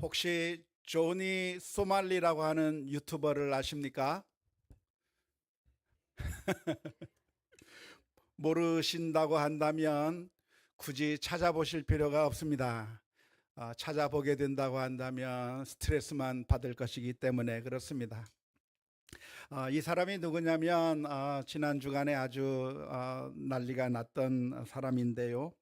혹시 조니 소말리라고 하는 유튜버를 아십니까? 모르신다고 한다면 굳이 찾아보실 필요가 없습니다. 찾아보게 된다고 한다면 스트레스만 받을 것이기 때문에 그렇습니다. 이 사람이 누구냐면 지난 주간에 아주 난리가 났던 사람인데요.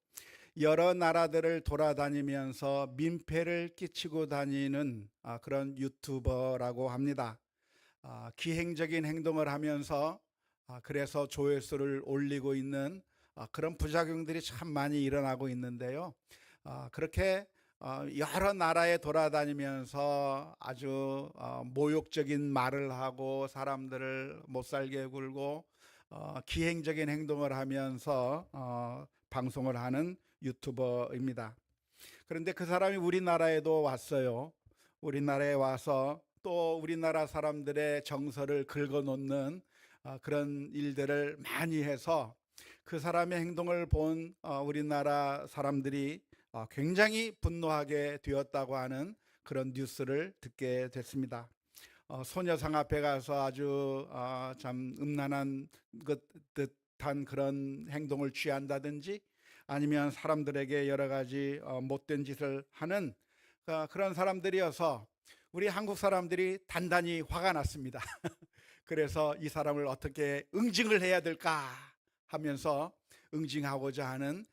여러 나라들을 돌아다니면서 민폐를 끼치고 다니는 그런 유튜버라고 합니다. 기행적인 행동을 하면서 그래서 조회수를 올리고 있는 그런 부작용들이 참 많이 일어나고 있는데요. 그렇게 여러 나라에 돌아다니면서 아주 모욕적인 말을 하고 사람들을 못살게 굴고 기행적인 행동을 하면서 방송을 하는 유튜버입니다. 그런데 그 사람이 우리나라에도 왔어요. 우리나라에 와서 또 우리나라 사람들의 정서를 긁어놓는 그런 일들을 많이 해서 그 사람의 행동을 본 우리나라 사람들이 굉장히 분노하게 되었다고 하는 그런 뉴스를 듣게 됐습니다. 소녀상 앞에 가서 아주 참 음란한 듯한 그런 행동을 취한다든지 아니면 사람들에게 여러 가지 못된 짓을 하는 그런 사람들이어서 우리 한국 사람들이 단단히 화가 났습니다. 그래서 이 사람을 어떻게 응징을 해야 될까 하면서 응징하고자 하는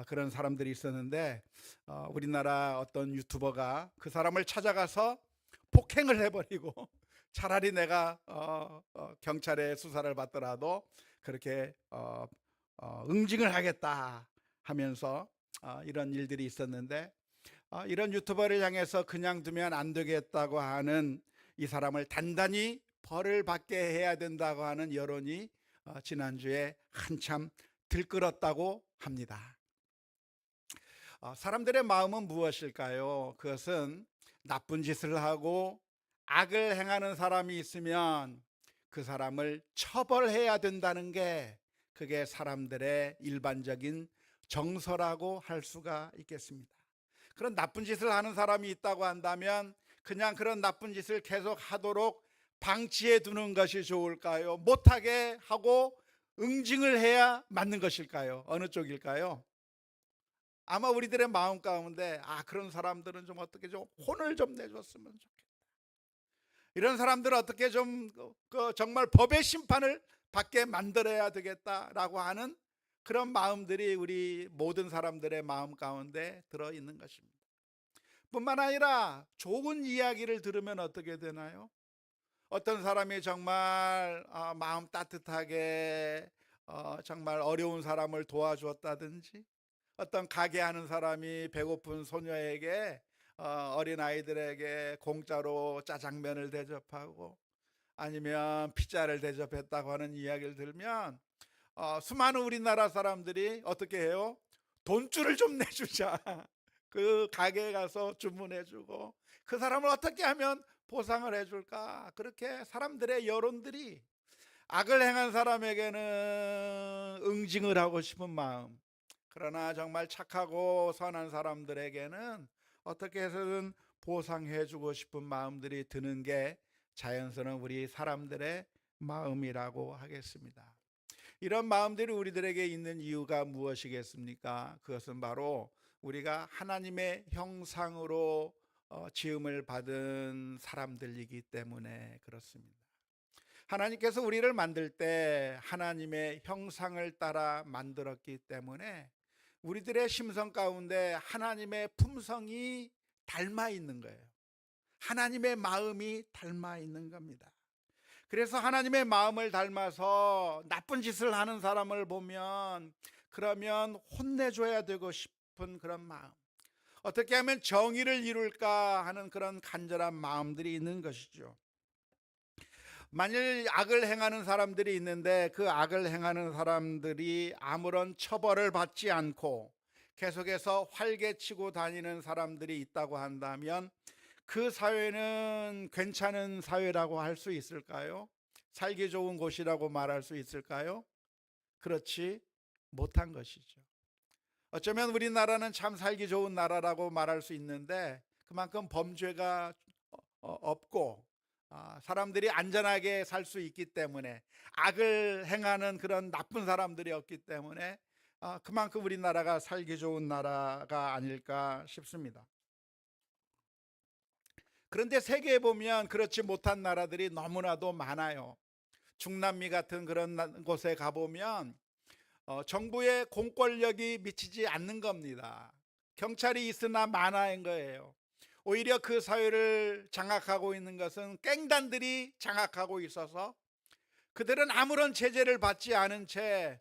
그런 사람들이 있었는데 우리나라 어떤 유튜버가 그 사람을 찾아가서 폭행을 해버리고 차라리 내가 경찰의 수사를 받더라도 그렇게 응징을 하겠다 하면서 이런 일들이 있었는데 이런 유튜버를 향해서 그냥 두면 안 되겠다고 하는 이 사람을 단단히 벌을 받게 해야 된다고 하는 여론이 지난주에 한참 들끓었다고 합니다. 사람들의 마음은 무엇일까요? 그것은 나쁜 짓을 하고 악을 행하는 사람이 있으면 그 사람을 처벌해야 된다는 게 그게 사람들의 일반적인 정서라고 할 수가 있겠습니다. 그런 나쁜 짓을 하는 사람이 있다고 한다면 그냥 그런 나쁜 짓을 계속 하도록 방치해 두는 것이 좋을까요? 못하게 하고 응징을 해야 맞는 것일까요? 어느 쪽일까요? 아마 우리들의 마음 가운데 그런 사람들은 좀 어떻게 좀 혼을 좀 내줬으면 좋겠다. 이런 사람들은 어떻게 좀 정말 법의 심판을 받게 만들어야 되겠다라고 하는 그런 마음들이 우리 모든 사람들의 마음 가운데 들어있는 것입니다. 뿐만 아니라 좋은 이야기를 들으면 어떻게 되나요? 어떤 사람이 정말 마음 따뜻하게 정말 어려운 사람을 도와주었다든지 어떤 가게 하는 사람이 배고픈 소녀에게 어린아이들에게 공짜로 짜장면을 대접하고 아니면 피자를 대접했다고 하는 이야기를 들으면 수많은 우리나라 사람들이 어떻게 해요? 돈줄을 좀 내주자. 그 가게에 가서 주문해주고 그 사람을 어떻게 하면 보상을 해줄까? 그렇게 사람들의 여론들이 악을 행한 사람에게는 응징을 하고 싶은 마음, 그러나 정말 착하고 선한 사람들에게는 어떻게 해서든 보상해주고 싶은 마음들이 드는 게 자연스러운 우리 사람들의 마음이라고 하겠습니다. 이런 마음들이 우리들에게 있는 이유가 무엇이겠습니까? 그것은 바로 우리가 하나님의 형상으로 지음을 받은 사람들이기 때문에 그렇습니다. 하나님께서 우리를 만들 때 하나님의 형상을 따라 만들었기 때문에 우리들의 심성 가운데 하나님의 품성이 닮아 있는 거예요. 하나님의 마음이 닮아 있는 겁니다. 그래서 하나님의 마음을 닮아서 나쁜 짓을 하는 사람을 보면 그러면 혼내줘야 되고 싶은 그런 마음, 어떻게 하면 정의를 이룰까 하는 그런 간절한 마음들이 있는 것이죠. 만일 악을 행하는 사람들이 있는데 그 악을 행하는 사람들이 아무런 처벌을 받지 않고 계속해서 활개치고 다니는 사람들이 있다고 한다면 그 사회는 괜찮은 사회라고 할 수 있을까요? 살기 좋은 곳이라고 말할 수 있을까요? 그렇지 못한 것이죠. 어쩌면 우리나라는 참 살기 좋은 나라라고 말할 수 있는데 그 그만큼 범죄가 없고 사람들이 안전하게 살 수 있기 때문에, 악을 행하는 그런 나쁜 사람들이 없기 때문에 그만큼 우리나라가 살기 좋은 나라가 아닐까 싶습니다. 그런데 세계에 보면 그렇지 못한 나라들이 너무나도 많아요. 중남미 같은 그런 곳에 가보면 정부의 공권력이 미치지 않는 겁니다. 경찰이 있으나 마나인 거예요. 오히려 그 사회를 장악하고 있는 것은 갱단들이 장악하고 있어서 그들은 아무런 제재를 받지 않은 채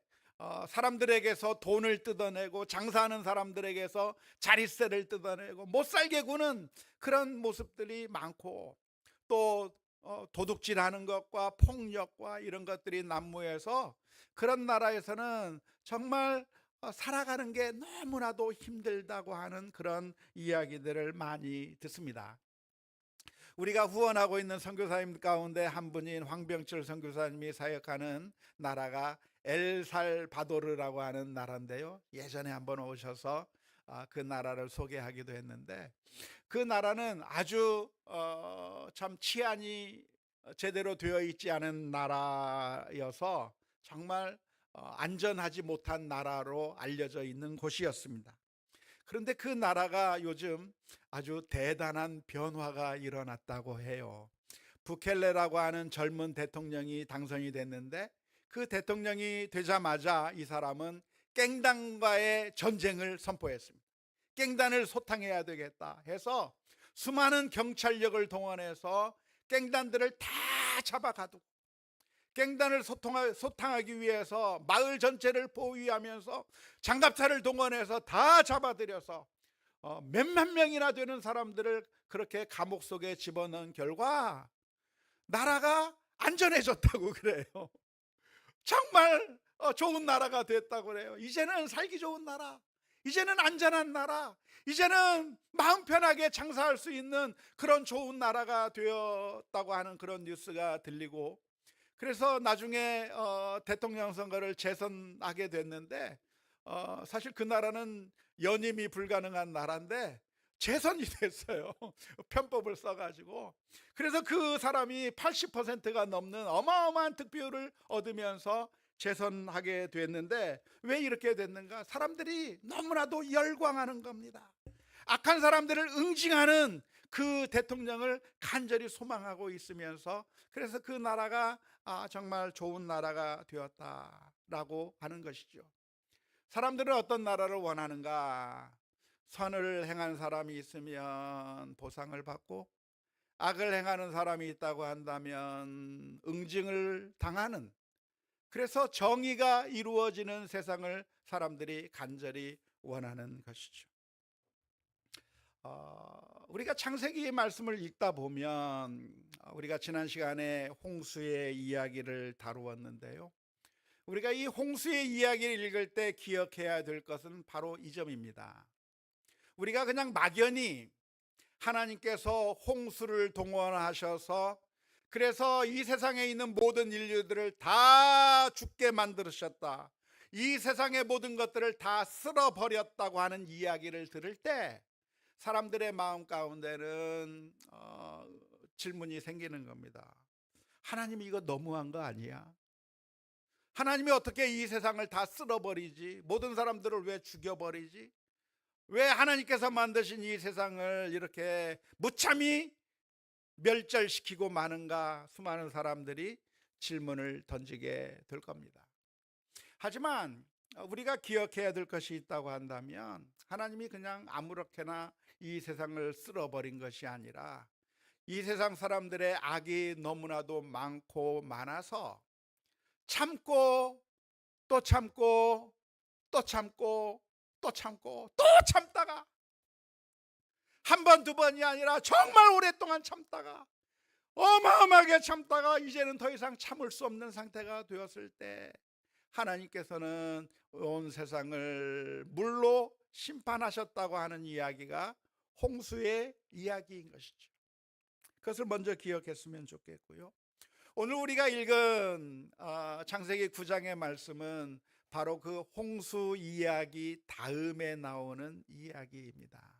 사람들에게서 돈을 뜯어내고, 장사하는 사람들에게서 자릿세를 뜯어내고 못살게 구는 그런 모습들이 많고, 또 도둑질하는 것과 폭력과 이런 것들이 난무해서 그런 나라에서는 정말 살아가는 게 너무나도 힘들다고 하는 그런 이야기들을 많이 듣습니다. 우리가 후원하고 있는 선교사님 가운데 한 분인 황병철 선교사님이 사역하는 나라가 엘살바도르라고 하는 나라인데요, 예전에 한번 오셔서 그 나라를 소개하기도 했는데, 그 나라는 아주 참 치안이 제대로 되어 있지 않은 나라여서 정말 안전하지 못한 나라로 알려져 있는 곳이었습니다. 그런데 그 나라가 요즘 아주 대단한 변화가 일어났다고 해요. 부켈레라고 하는 젊은 대통령이 당선이 됐는데, 그 대통령이 되자마자 이 사람은 갱단과의 전쟁을 선포했습니다. 갱단을 소탕해야 되겠다 해서 수많은 경찰력을 동원해서 갱단들을 다 잡아가두고, 갱단을 소탕하기 위해서 마을 전체를 보위하면서 장갑차를 동원해서 다 잡아들여서 몇만 명이나 되는 사람들을 그렇게 감옥 속에 집어넣은 결과 나라가 안전해졌다고 그래요. 정말 좋은 나라가 됐다고 그래요. 이제는 살기 좋은 나라, 이제는 안전한 나라, 이제는 마음 편하게 장사할 수 있는 그런 좋은 나라가 되었다고 하는 그런 뉴스가 들리고, 그래서 나중에 대통령 선거를 재선하게 됐는데, 사실 그 나라는 연임이 불가능한 나라인데 재선이 됐어요. 편법을 써가지고. 그래서 그 사람이 80%가 넘는 어마어마한 득표를 얻으면서 재선하게 됐는데, 왜 이렇게 됐는가? 사람들이 너무나도 열광하는 겁니다. 악한 사람들을 응징하는 그 대통령을 간절히 소망하고 있으면서, 그래서 그 나라가 정말 좋은 나라가 되었다라고 하는 것이죠. 사람들은 어떤 나라를 원하는가? 선을 행한 사람이 있으면 보상을 받고, 악을 행하는 사람이 있다고 한다면 응징을 당하는, 그래서 정의가 이루어지는 세상을 사람들이 간절히 원하는 것이죠. 우리가 창세기 말씀을 읽다 보면, 우리가 지난 시간에 홍수의 이야기를 다루었는데요, 우리가 이 홍수의 이야기를 읽을 때 기억해야 될 것은 바로 이 점입니다. 우리가 그냥 막연히 하나님께서 홍수를 동원하셔서 그래서 이 세상에 있는 모든 인류들을 다 죽게 만드셨다, 이 세상의 모든 것들을 다 쓸어버렸다고 하는 이야기를 들을 때 사람들의 마음 가운데는 질문이 생기는 겁니다. 하나님이 이거 너무한 거 아니야? 하나님이 어떻게 이 세상을 다 쓸어버리지? 모든 사람들을 왜 죽여버리지? 왜 하나님께서 만드신 이 세상을 이렇게 무참히 멸절시키고 마는가? 수많은 사람들이 질문을 던지게 될 겁니다. 하지만 우리가 기억해야 될 것이 있다고 한다면, 하나님이 그냥 아무렇게나 이 세상을 쓸어버린 것이 아니라 이 세상 사람들의 악이 너무나도 많고 많아서 참고 또 참고 또 참고 또 참고 또 참다가, 한 번 두 번이 아니라 정말 오랫동안 참다가, 어마어마하게 참다가 이제는 더 이상 참을 수 없는 상태가 되었을 때 하나님께서는 온 세상을 물로 심판하셨다고 하는 이야기가 홍수의 이야기인 것이죠. 그것을 먼저 기억했으면 좋겠고요. 오늘 우리가 읽은 창세기 9장의 말씀은 바로 그 홍수 이야기 다음에 나오는 이야기입니다.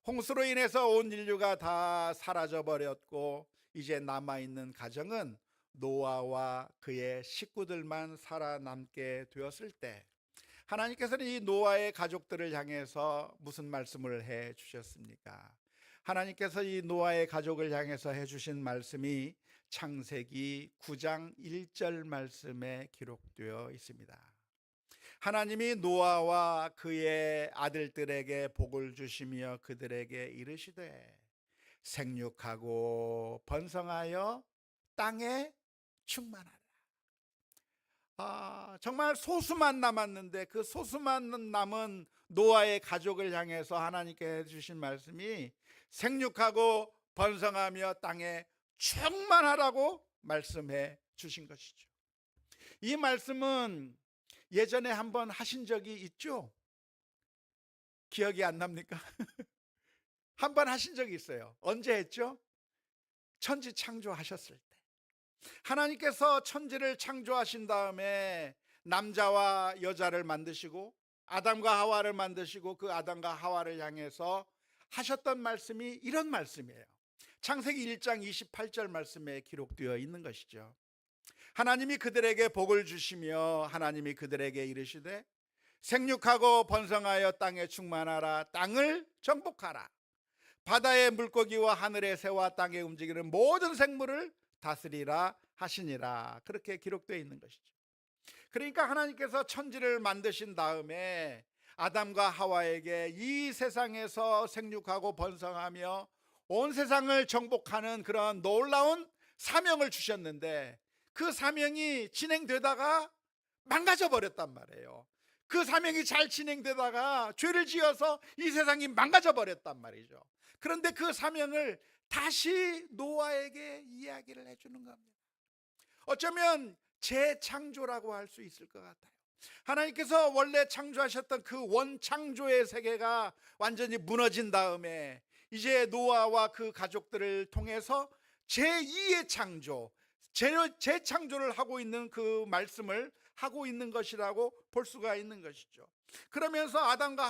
홍수로 인해서 온 인류가 다 사라져 버렸고 이제 남아있는 가정은 노아와 그의 식구들만 살아남게 되었을 때, 하나님께서는 이 노아의 가족들을 향해서 무슨 말씀을 해 주셨습니까? 하나님께서 이 노아의 가족을 향해서 해 주신 말씀이 창세기 9장 1절 말씀에 기록되어 있습니다. 하나님이 노아와 그의 아들들에게 복을 주시며 그들에게 이르시되 생육하고 번성하여 땅에 충만하라. 정말 소수만 남았는데 그 소수만 남은 노아의 가족을 향해서 하나님께 해주신 말씀이 생육하고 번성하며 땅에 충만하라고 말씀해 주신 것이죠. 이 말씀은 예전에 한번 하신 적이 있죠? 기억이 안 납니까? 한번 하신 적이 있어요. 언제 했죠? 천지 창조하셨을 때. 하나님께서 천지를 창조하신 다음에 남자와 여자를 만드시고 아담과 하와를 만드시고 그 아담과 하와를 향해서 하셨던 말씀이 이런 말씀이에요. 창세기 1장 28절 말씀에 기록되어 있는 것이죠. 하나님이 그들에게 복을 주시며 하나님이 그들에게 이르시되 생육하고 번성하여 땅에 충만하라. 땅을 정복하라. 바다의 물고기와 하늘의 새와 땅에 움직이는 모든 생물을 다스리라 하시니라. 그렇게 기록되어 있는 것이죠. 그러니까 하나님께서 천지를 만드신 다음에 아담과 하와에게 이 세상에서 생육하고 번성하며 온 세상을 정복하는 그런 놀라운 사명을 주셨는데 그 사명이 진행되다가 망가져 버렸단 말이에요. 그 사명이 잘 진행되다가 죄를 지어서 이 세상이 망가져 버렸단 말이죠. 그런데 그 사명을 다시 노아에게 이야기를 해주는 겁니다. 어쩌면 재창조라고 할 수 있을 것 같아요. 하나님께서 원래 창조하셨던 그 원창조의 세계가 완전히 무너진 다음에 이제 노아와 그 가족들을 통해서 제2의 창조, 재창조를 하고 있는 그 말씀을 하고 있는 것이라고 볼 수가 있는 것이죠. 그러면서 아담과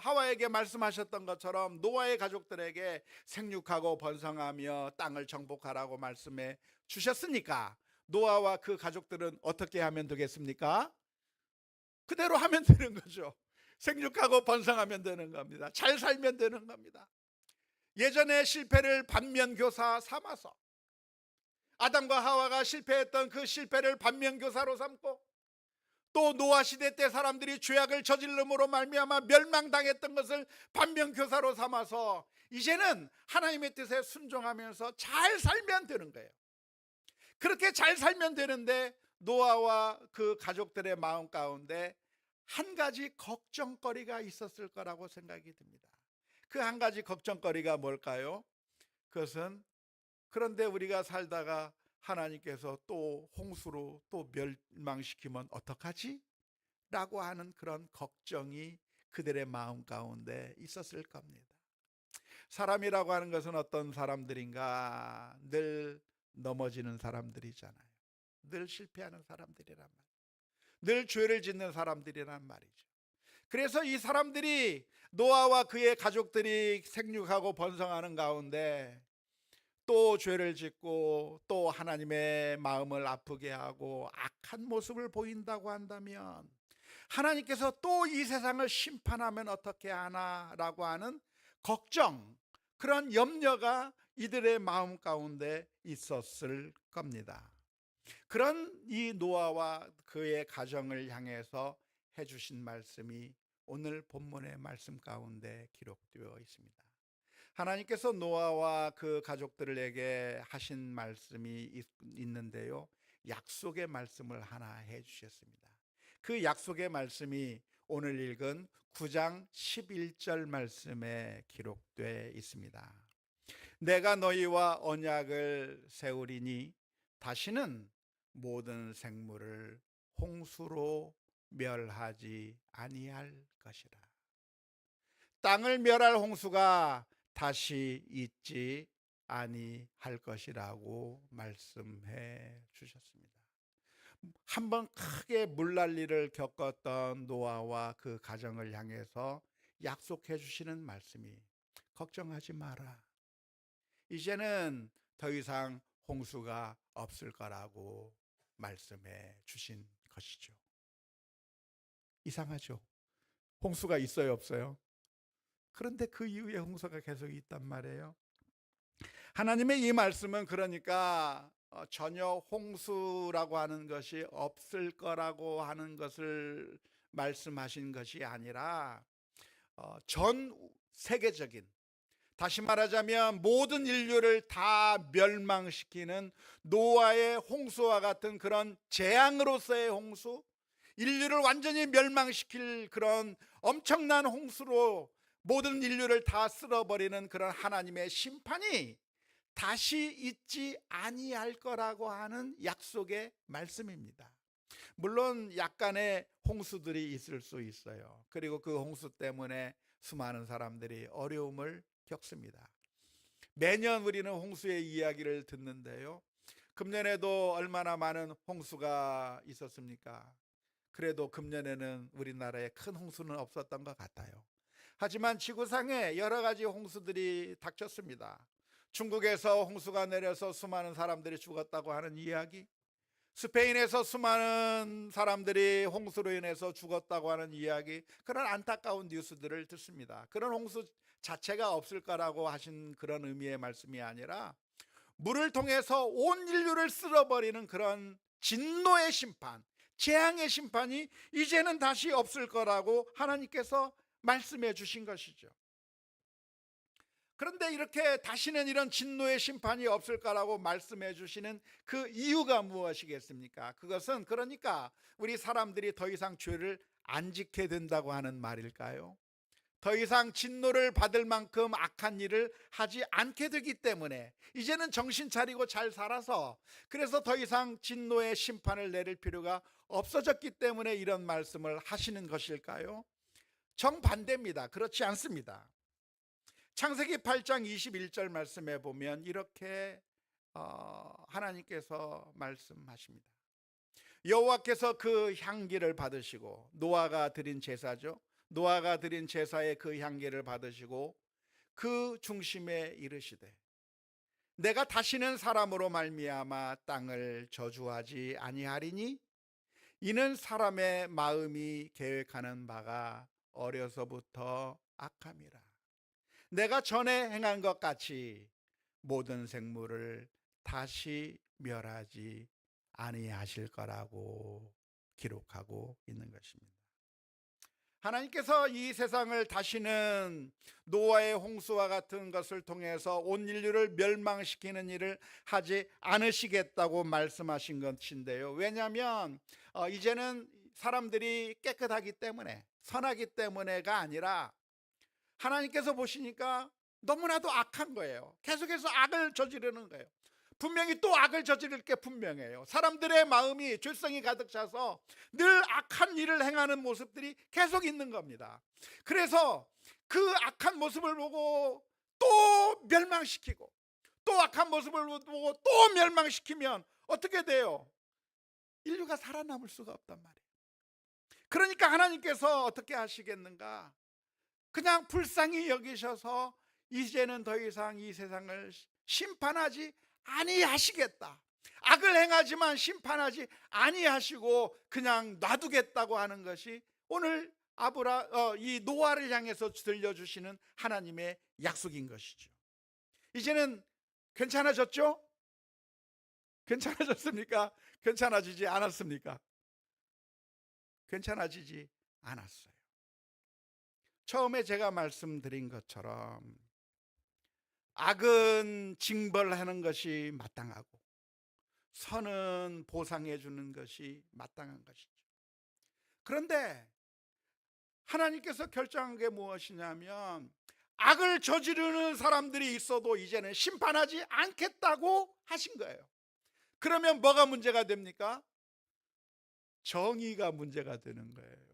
하와에게 말씀하셨던 것처럼 노아의 가족들에게 생육하고 번성하며 땅을 정복하라고 말씀해 주셨으니까 노아와 그 가족들은 어떻게 하면 되겠습니까? 그대로 하면 되는 거죠. 생육하고 번성하면 되는 겁니다. 잘 살면 되는 겁니다. 예전에 실패를 반면교사 삼아서 아담과 하와가 실패했던 그 실패를 반면교사로 삼고 또 노아 시대 때 사람들이 죄악을 저질름으로 말미암아 멸망당했던 것을 반면교사로 삼아서 이제는 하나님의 뜻에 순종하면서 잘 살면 되는 거예요. 그렇게 잘 살면 되는데 노아와 그 가족들의 마음 가운데 한 가지 걱정거리가 있었을 거라고 생각이 듭니다. 그 한 가지 걱정거리가 뭘까요? 그것은 그런데 우리가 살다가 하나님께서 또 홍수로 또 멸망시키면 어떡하지? 라고 하는 그런 걱정이 그들의 마음 가운데 있었을 겁니다. 사람이라고 하는 것은 어떤 사람들인가? 늘 넘어지는 사람들이잖아요. 늘 실패하는 사람들이란 말이에요. 늘 죄를 짓는 사람들이란 말이죠. 그래서 이 사람들이 노아와 그의 가족들이 생육하고 번성하는 가운데 또 죄를 짓고 또 하나님의 마음을 아프게 하고 악한 모습을 보인다고 한다면 하나님께서 또 이 세상을 심판하면 어떻게 하나라고 하는 걱정, 그런 염려가 이들의 마음 가운데 있었을 겁니다. 그런 이 노아와 그의 가정을 향해서 해주신 말씀이 오늘 본문의 말씀 가운데 기록되어 있습니다. 하나님께서 노아와 그 가족들에게 하신 말씀이 있는데요, 약속의 말씀을 하나 해주셨습니다. 그 약속의 말씀이 오늘 읽은 9장 11절 말씀에 기록되어 있습니다. 내가 너희와 언약을 세우리니 다시는 모든 생물을 홍수로 멸하지 아니할 것이라. 땅을 멸할 홍수가 다시 있지 아니할 것이라고 말씀해 주셨습니다. 한번 크게 물난리를 겪었던 노아와 그 가정을 향해서 약속해 주시는 말씀이 걱정하지 마라. 이제는 더 이상 홍수가 없을 거라고 말씀해 주신 것이죠. 이상하죠? 홍수가 있어요, 없어요? 그런데 그 이후에 홍수가 계속 있단 말이에요. 하나님의 이 말씀은 그러니까 전혀 홍수라고 하는 것이 없을 거라고 하는 것을 말씀하신 것이 아니라 전 세계적인, 다시 말하자면 모든 인류를 다 멸망시키는 노아의 홍수와 같은 그런 재앙으로서의 홍수, 인류를 완전히 멸망시킬 그런 엄청난 홍수로 모든 인류를 다 쓸어버리는 그런 하나님의 심판이 다시 있지 아니할 거라고 하는 약속의 말씀입니다. 물론 약간의 홍수들이 있을 수 있어요. 그리고 그 홍수 때문에 수많은 사람들이 어려움을 겪습니다. 매년 우리는 홍수의 이야기를 듣는데요. 금년에도 얼마나 많은 홍수가 있었습니까? 그래도 금년에는 우리나라에 큰 홍수는 없었던 것 같아요. 하지만 지구상에 여러 가지 홍수들이 닥쳤습니다. 중국에서 홍수가 내려서 수많은 사람들이 죽었다고 하는 이야기, 스페인에서 수많은 사람들이 홍수로 인해서 죽었다고 하는 이야기, 그런 안타까운 뉴스들을 듣습니다. 그런 홍수 자체가 없을 거라고 하신 그런 의미의 말씀이 아니라 물을 통해서 온 인류를 쓸어버리는 그런 진노의 심판, 재앙의 심판이 이제는 다시 없을 거라고 하나님께서 말씀해 주신 것이죠. 그런데 이렇게 다시는 이런 진노의 심판이 없을 거라고 말씀해 주시는 그 이유가 무엇이겠습니까? 그것은 그러니까 우리 사람들이 더 이상 죄를 안 짓게 된다고 하는 말일까요? 더 이상 진노를 받을 만큼 악한 일을 하지 않게 되기 때문에 이제는 정신 차리고 잘 살아서, 그래서 더 이상 진노의 심판을 내릴 필요가 없어졌기 때문에 이런 말씀을 하시는 것일까요? 정반대입니다. 그렇지 않습니다. 창세기 8장 21절 말씀에 보면 이렇게 하나님께서 말씀하십니다. 여호와께서 그 향기를 받으시고, 노아가 드린 제사죠, 노아가 드린 제사의 그 향기를 받으시고 그 중심에 이르시되, 내가 다시는 사람으로 말미암아 땅을 저주하지 아니하리니 이는 사람의 마음이 계획하는 바가 어려서부터 악함이라. 내가 전에 행한 것 같이 모든 생물을 다시 멸하지 아니하실 거라고 기록하고 있는 것입니다. 하나님께서 이 세상을 다시는 노아의 홍수와 같은 것을 통해서 온 인류를 멸망시키는 일을 하지 않으시겠다고 말씀하신 것인데요. 왜냐하면 이제는 사람들이 깨끗하기 때문에, 선하기 때문에가 아니라 하나님께서 보시니까 너무나도 악한 거예요. 계속해서 악을 저지르는 거예요. 분명히 또 악을 저지를 게 분명해요. 사람들의 마음이 죄성이 가득 차서 늘 악한 일을 행하는 모습들이 계속 있는 겁니다. 그래서 그 악한 모습을 보고 또 멸망시키고, 또 악한 모습을 보고 또 멸망시키면 어떻게 돼요? 인류가 살아남을 수가 없단 말이에요. 그러니까 하나님께서 어떻게 하시겠는가? 그냥 불쌍히 여기셔서 이제는 더 이상 이 세상을 심판하지 아니하시겠다, 악을 행하지만 심판하지 아니하시고 그냥 놔두겠다고 하는 것이 오늘 이 노아를 향해서 들려주시는 하나님의 약속인 것이죠. 이제는 괜찮아졌죠? 괜찮아졌습니까? 괜찮아지지 않았습니까? 괜찮아지지 않았어요. 처음에 제가 말씀드린 것처럼 악은 징벌하는 것이 마땅하고 선은 보상해 주는 것이 마땅한 것이죠. 그런데 하나님께서 결정한 게 무엇이냐면, 악을 저지르는 사람들이 있어도 이제는 심판하지 않겠다고 하신 거예요. 그러면 뭐가 문제가 됩니까? 정의가 문제가 되는 거예요.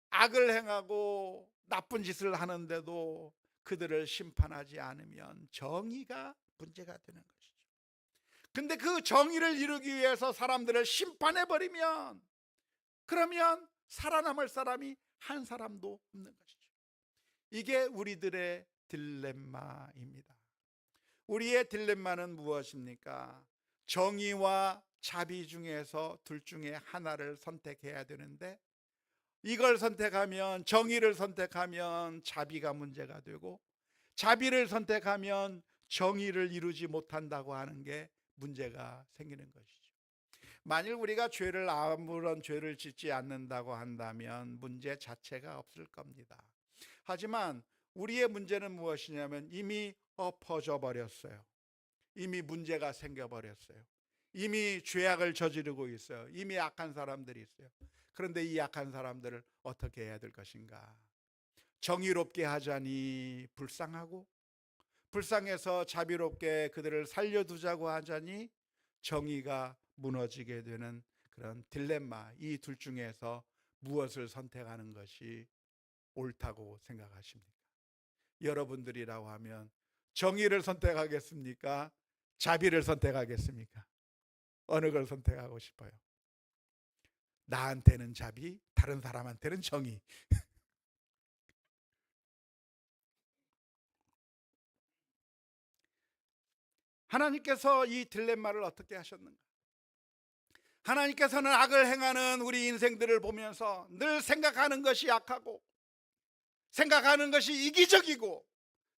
악을 행하고 나쁜 짓을 하는데도 그들을 심판하지 않으면 정의가 문제가 되는 것이죠. 근데 그 정의를 이루기 위해서 사람들을 심판해버리면, 그러면 살아남을 사람이 한 사람도 없는 것이죠. 이게 우리들의 딜레마입니다. 우리의 딜레마는 무엇입니까? 정의와 자비 중에서 둘 중에 하나를 선택해야 되는데, 이걸 선택하면, 정의를 선택하면 자비가 문제가 되고, 자비를 선택하면 정의를 이루지 못한다고 하는 게 문제가 생기는 것이죠. 만일 우리가 아무런 죄를 짓지 않는다고 한다면 문제 자체가 없을 겁니다. 하지만 우리의 문제는 무엇이냐면 이미 엎어져 버렸어요. 이미 문제가 생겨버렸어요. 이미 죄악을 저지르고 있어요. 이미 악한 사람들이 있어요. 그런데 이 악한 사람들을 어떻게 해야 될 것인가? 정의롭게 하자니 불쌍하고, 불쌍해서 자비롭게 그들을 살려두자고 하자니 정의가 무너지게 되는 그런 딜레마, 이 둘 중에서 무엇을 선택하는 것이 옳다고 생각하십니까? 여러분들이라고 하면 정의를 선택하겠습니까? 자비를 선택하겠습니까? 어느 걸 선택하고 싶어요? 나한테는 자비, 다른 사람한테는 정의. 하나님께서 이 딜레마를 어떻게 하셨는가? 하나님께서는 악을 행하는 우리 인생들을 보면서 늘 생각하는 것이 악하고, 생각하는 것이 이기적이고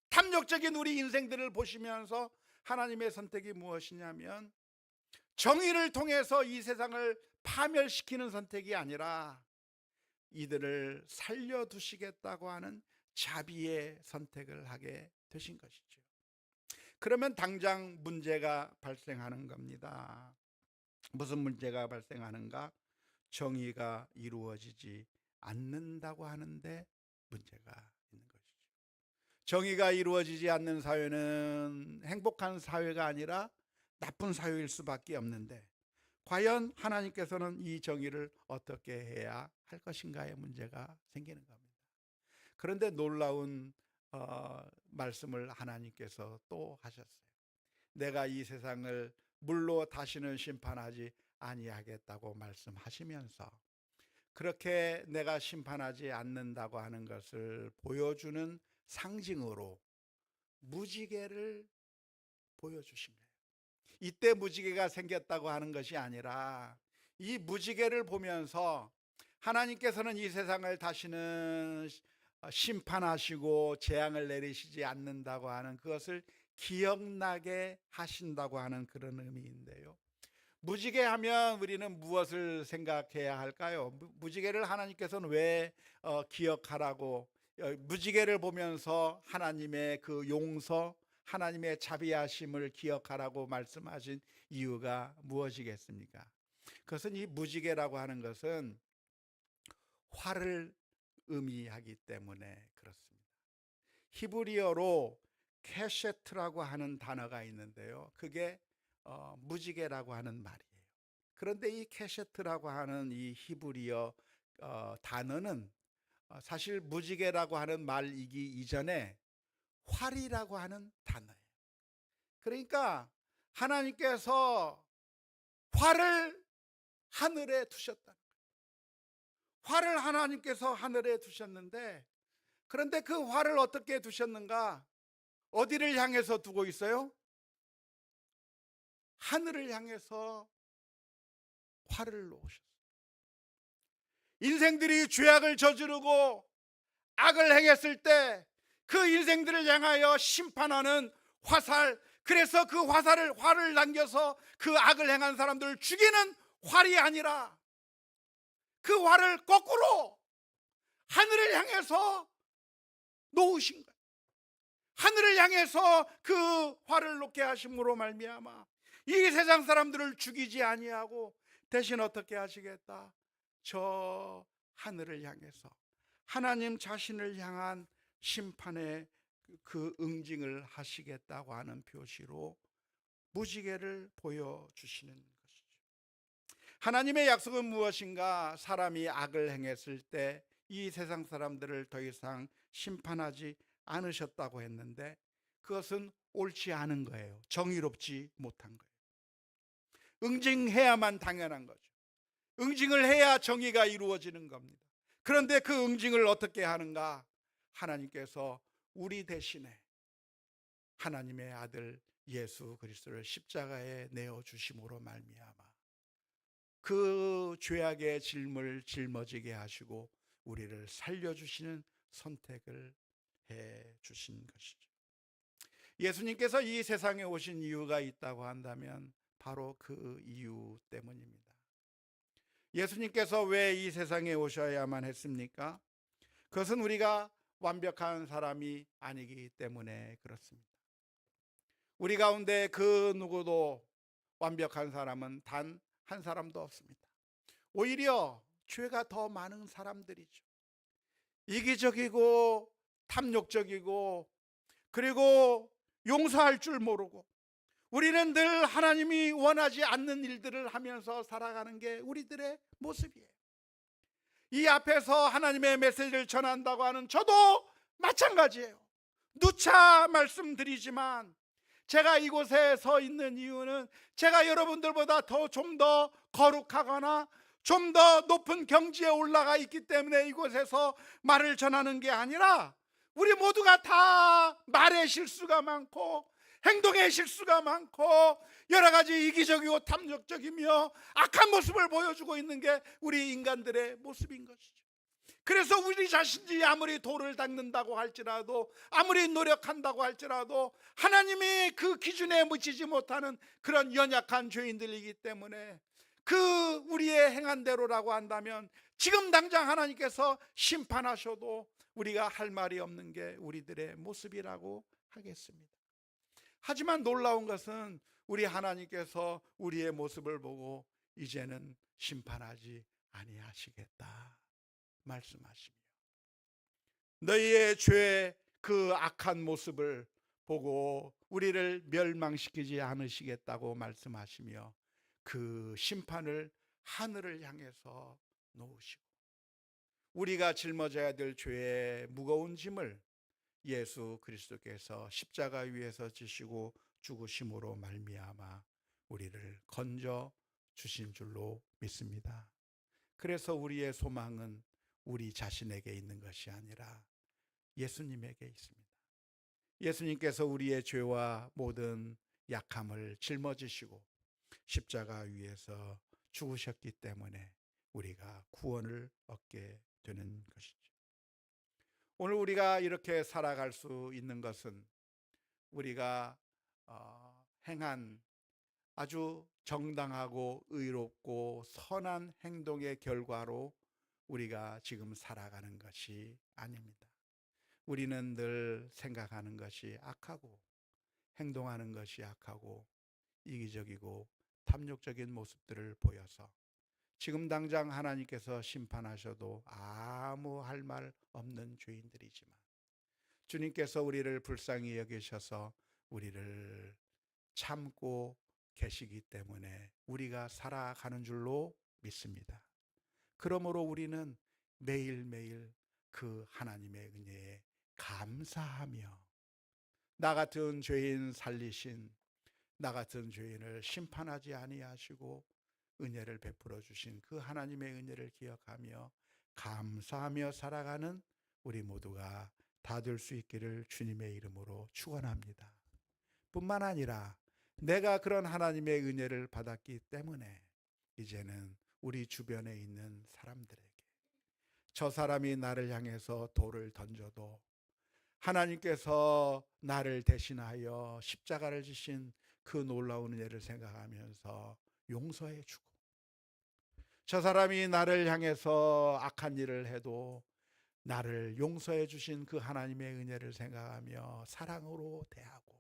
탐욕적인 우리 인생들을 보시면서 하나님의 선택이 무엇이냐면, 정의를 통해서 이 세상을 파멸시키는 선택이 아니라 이들을 살려두시겠다고 하는 자비의 선택을 하게 되신 것이죠. 그러면 당장 문제가 발생하는 겁니다. 무슨 문제가 발생하는가? 정의가 이루어지지 않는다고 하는데 문제가 있는 것이죠. 정의가 이루어지지 않는 사회는 행복한 사회가 아니라 나쁜 사회일 수밖에 없는데, 과연 하나님께서는 이 정의를 어떻게 해야 할 것인가의 문제가 생기는 겁니다. 그런데 놀라운 말씀을 하나님께서 또 하셨어요. 내가 이 세상을 물로 다시는 심판하지 아니하겠다고 말씀하시면서, 그렇게 내가 심판하지 않는다고 하는 것을 보여주는 상징으로 무지개를 보여주신 거예요. 이때 무지개가 생겼다고 하는 것이 아니라, 이 무지개를 보면서 하나님께서는 이 세상을 다시는 심판하시고 재앙을 내리시지 않는다고 하는 그것을 기억나게 하신다고 하는 그런 의미인데요. 무지개 하면 우리는 무엇을 생각해야 할까요? 무지개를 하나님께서는 왜 기억하라고, 무지개를 보면서 하나님의 그 용서, 하나님의 자비하심을 기억하라고 말씀하신 이유가 무엇이겠습니까? 그것은, 이 무지개라고 하는 것은 화를 의미하기 때문에 그렇습니다. 히브리어로 케셰트라고 하는 단어가 있는데요, 그게 무지개라고 하는 말이에요. 그런데 이 케셰트라고 하는 이 히브리어 단어는 사실 무지개라고 하는 말이기 이전에 활이라고 하는 단어예요. 그러니까 하나님께서 활을 하늘에 두셨다. 활을 하나님께서 하늘에 두셨는데, 그런데 그 활을 어떻게 두셨는가? 어디를 향해서 두고 있어요? 하늘을 향해서 활을 놓으셨어요. 인생들이 죄악을 저지르고 악을 행했을 때 그 인생들을 향하여 심판하는 화살, 그래서 그 활을 남겨서 그 악을 행한 사람들을 죽이는 활이 아니라 그 활을 거꾸로 하늘을 향해서 놓으신 거예요. 하늘을 향해서 그 활을 놓게 하심으로 말미암아 이 세상 사람들을 죽이지 아니하고 대신 어떻게 하시겠다? 저 하늘을 향해서 하나님 자신을 향한 심판의 그 응징을 하시겠다고 하는 표시로 무지개를 보여주시는 것이죠. 하나님의 약속은 무엇인가? 사람이 악을 행했을 때 이 세상 사람들을 더 이상 심판하지 않으셨다고 했는데, 그것은 옳지 않은 거예요. 정의롭지 못한 거예요. 응징해야만 당연한 거죠. 응징을 해야 정의가 이루어지는 겁니다. 그런데 그 응징을 어떻게 하는가? 하나님께서 우리 대신에 하나님의 아들 예수 그리스도를 십자가에 내어 주심으로 말미암아 그 죄악의 짐을 짊어지게 하시고 우리를 살려주시는 선택을 해 주신 것이죠. 예수님께서 이 세상에 오신 이유가 있다고 한다면 바로 그 이유 때문입니다. 예수님께서 왜 이 세상에 오셔야만 했습니까? 그것은 우리가 완벽한 사람이 아니기 때문에 그렇습니다. 우리 가운데 그 누구도 완벽한 사람은 단 한 사람도 없습니다. 오히려 죄가 더 많은 사람들이죠. 이기적이고 탐욕적이고 그리고 용서할 줄 모르고 우리는 늘 하나님이 원하지 않는 일들을 하면서 살아가는 게 우리들의 모습이에요. 이 앞에서 하나님의 메시지를 전한다고 하는 저도 마찬가지예요. 누차 말씀드리지만 제가 이곳에 서 있는 이유는 제가 여러분들보다 좀 더 거룩하거나 좀 더 높은 경지에 올라가 있기 때문에 이곳에서 말을 전하는 게 아니라 우리 모두가 다 말의 실수가 많고 행동의 실수가 많고 여러 가지 이기적이고 탐욕적이며 악한 모습을 보여주고 있는 게 우리 인간들의 모습인 것이죠. 그래서 우리 자신이 아무리 돌을 닦는다고 할지라도 아무리 노력한다고 할지라도 하나님이 그 기준에 미치지 못하는 그런 연약한 죄인들이기 때문에 그 우리의 행한 대로라고 한다면 지금 당장 하나님께서 심판하셔도 우리가 할 말이 없는 게 우리들의 모습이라고 하겠습니다. 하지만 놀라운 것은 우리 하나님께서 우리의 모습을 보고 이제는 심판하지 아니하시겠다 말씀하시며 너희의 죄 그 악한 모습을 보고 우리를 멸망시키지 않으시겠다고 말씀하시며 그 심판을 하늘을 향해서 놓으시고 우리가 짊어져야 될 죄의 무거운 짐을 예수 그리스도께서 십자가 위에서 지시고 죽으심으로 말미암아 우리를 건져 주신 줄로 믿습니다. 그래서 우리의 소망은 우리 자신에게 있는 것이 아니라 예수님에게 있습니다. 예수님께서 우리의 죄와 모든 약함을 짊어지시고 십자가 위에서 죽으셨기 때문에 우리가 구원을 얻게 되는 것이죠. 오늘 우리가 이렇게 살아갈 수 있는 것은 우리가 행한 아주 정당하고 의롭고 선한 행동의 결과로 우리가 지금 살아가는 것이 아닙니다. 우리는 늘 생각하는 것이 악하고 행동하는 것이 악하고 이기적이고 탐욕적인 모습들을 보여서 지금 당장 하나님께서 심판하셔도 아무 할 말 없는 죄인들이지만 주님께서 우리를 불쌍히 여기셔서 우리를 참고 계시기 때문에 우리가 살아가는 줄로 믿습니다. 그러므로 우리는 매일매일 그 하나님의 은혜에 감사하며 나 같은 죄인 살리신 나 같은 죄인을 심판하지 아니하시고 은혜를 베풀어 주신 그 하나님의 은혜를 기억하며 감사하며 살아가는 우리 모두가 다 될 수 있기를 주님의 이름으로 축원합니다. 뿐만 아니라 내가 그런 하나님의 은혜를 받았기 때문에 이제는 우리 주변에 있는 사람들에게 저 사람이 나를 향해서 돌을 던져도 하나님께서 나를 대신하여 십자가를 지신 그 놀라운 은혜를 생각하면서 용서해 주고 저 사람이 나를 향해서 악한 일을 해도 나를 용서해 주신 그 하나님의 은혜를 생각하며 사랑으로 대하고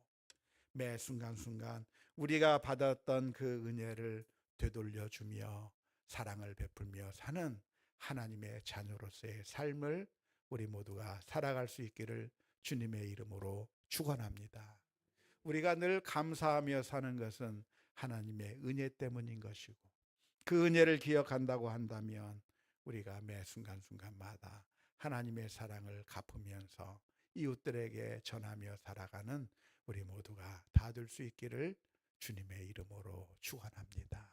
매 순간순간 우리가 받았던 그 은혜를 되돌려주며 사랑을 베풀며 사는 하나님의 자녀로서의 삶을 우리 모두가 살아갈 수 있기를 주님의 이름으로 축원합니다. 우리가 늘 감사하며 사는 것은 하나님의 은혜 때문인 것이고 그 은혜를 기억한다고 한다면 우리가 매 순간순간마다 하나님의 사랑을 갚으면서 이웃들에게 전하며 살아가는 우리 모두가 다 될 수 있기를 주님의 이름으로 축원합니다.